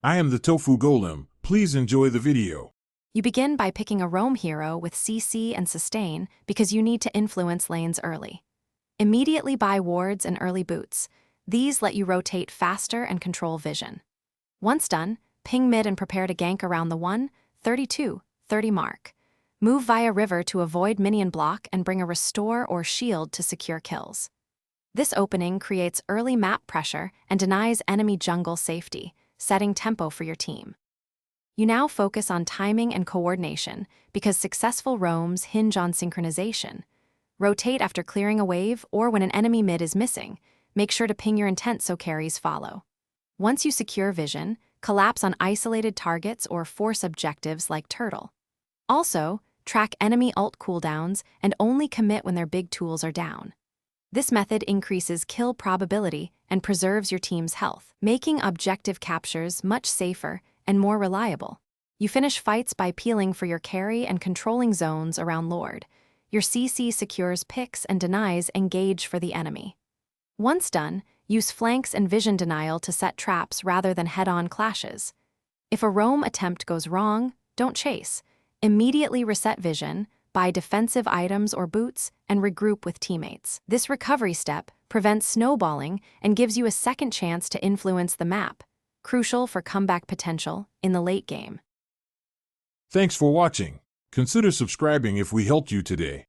I am the Tofu Golem. Please enjoy the video. You begin by picking a roam hero with CC and sustain because you need to influence lanes early. Immediately buy wards and early boots. These let you rotate faster and control vision. Once done, ping mid and prepare to gank around the 1:32:30 mark. Move via river to avoid minion block and bring a restore or shield to secure kills. This opening creates early map pressure and denies enemy jungle safety, setting tempo for your team. You now focus on timing and coordination because successful roams hinge on synchronization. Rotate after clearing a wave or when an enemy mid is missing. Make sure to ping your intent so carries follow. Once you secure vision, collapse on isolated targets or force objectives like Turtle. Also, track enemy ult cooldowns and only commit when their big tools are down. This method increases kill probability and preserves your team's health, making objective captures much safer and more reliable. You finish fights by peeling for your carry and controlling zones around Lord. Your CC secures picks and denies engage for the enemy. Once done, use flanks and vision denial to set traps rather than head-on clashes. If a roam attempt goes wrong, don't chase. Immediately reset vision, buy defensive items or boots, and regroup with teammates. This recovery step prevents snowballing and gives you a second chance to influence the map, crucial for comeback potential in the late game. Thanks for watching. Consider subscribing if we helped you today.